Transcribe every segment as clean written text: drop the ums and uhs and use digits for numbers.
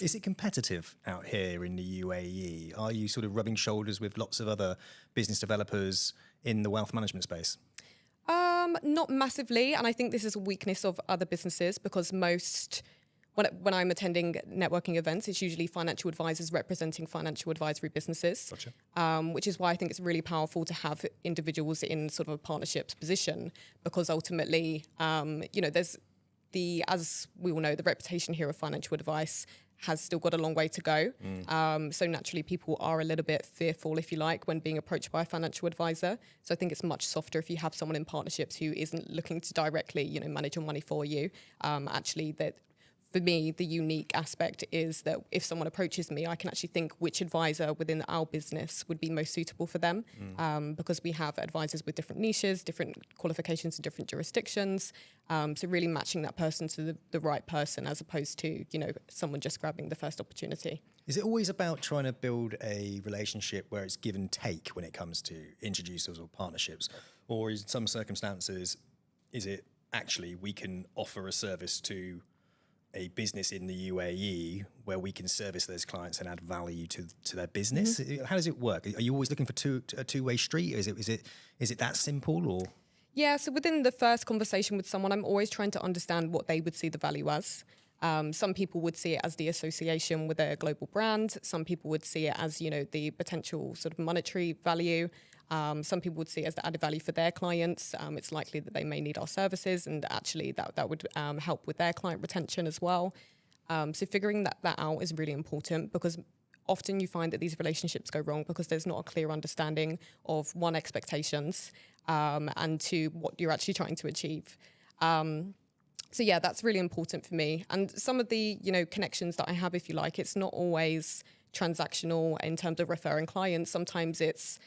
Is it competitive out here in the UAE? Are you sort of rubbing shoulders with lots of other business developers in the wealth management space? Not massively, and I think this is a weakness of other businesses because when I'm attending networking events, it's usually financial advisors representing financial advisory businesses, Gotcha. which is why I think it's really powerful to have individuals in sort of a partnerships position because ultimately, there's as we all know, the reputation here of financial advice has still got a long way to go. So naturally, people are a little bit fearful, if you like, when being approached by a financial advisor. So I think it's much softer if you have someone in partnerships who isn't looking to directly, manage your money for you. Actually, that for me, the unique aspect is that if someone approaches me, I can actually think which advisor within our business would be most suitable for them, because we have advisors with different niches, different qualifications in different jurisdictions. So really matching that person to the right person as opposed to, someone just grabbing the first opportunity. Is it always about trying to build a relationship where it's give and take when it comes to introducers or partnerships? Or in some circumstances, is it actually we can offer a service to a business in the UAE where we can service those clients and add value to their business? How does it work? Are you always looking for a two-way street? Is it that simple or? Yeah, so within the first conversation with someone, I'm always trying to understand what they would see the value as. Some people would see it as the association with a global brand. Some people would see it as, the potential sort of monetary value. Some people would see it as the added value for their clients. It's likely that they may need our services, and actually that would help with their client retention as well. So figuring that out is really important because often you find that these relationships go wrong because there's not a clear understanding of one, expectations, and two, what you're actually trying to achieve. So yeah, that's really important for me. And some of the, connections that I have, if you like, it's not always transactional in terms of referring clients. Sometimes it's,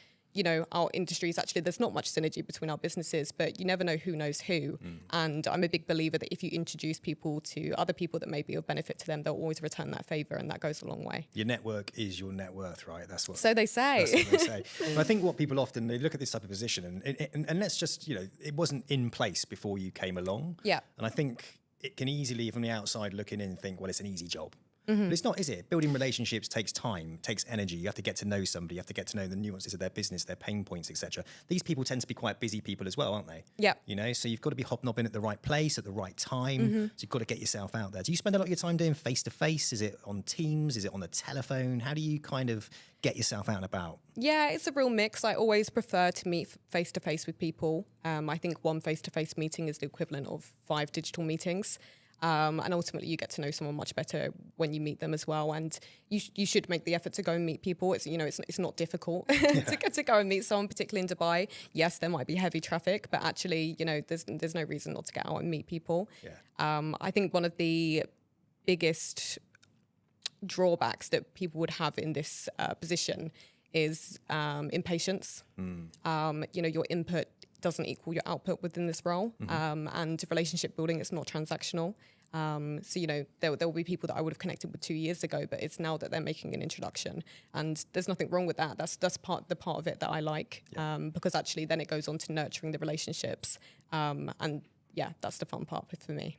our industries, actually, there's not much synergy between our businesses, but you never know who knows who. And I'm a big believer that if you introduce people to other people that may be of benefit to them, they'll always return that favor, and that goes a long way. Your network is your net worth, right? That's what. So they say. That's what they say. And I think what people often, they look at this type of position and let's just, it wasn't in place before you came along. Yeah. And I think it can easily, from the outside looking in, think, well, it's an easy job. But it's not, is it? Building relationships takes time, takes energy. You have to get to know somebody. You have to get to know the nuances of their business, their pain points, etc. These people tend to be quite busy people as well, aren't they? Yeah. So you've got to be hobnobbing at the right place at the right time. So you've got to get yourself out there. Do you spend a lot of your time doing face-to-face? Is it on Teams? Is it on the telephone? How do you kind of get yourself out and about? Yeah, it's a real mix. I always prefer to meet face-to-face with people. I think one face-to-face meeting is the equivalent of 5 digital meetings. And ultimately, you get to know someone much better when you meet them as well. And you should make the effort to go and meet people. It's it's not difficult to go and meet someone, particularly in Dubai. Yes, there might be heavy traffic, but actually, there's no reason not to get out and meet people. Yeah. I think one of the biggest drawbacks that people would have in this position is impatience. Your input doesn't equal your output within this role. And relationship building is not transactional. So, there will be people that I would have connected with 2 years ago, but it's now that they're making an introduction. And there's nothing wrong with that. That's the part of it that I like, because actually then it goes on to nurturing the relationships. And yeah, that's the fun part for me.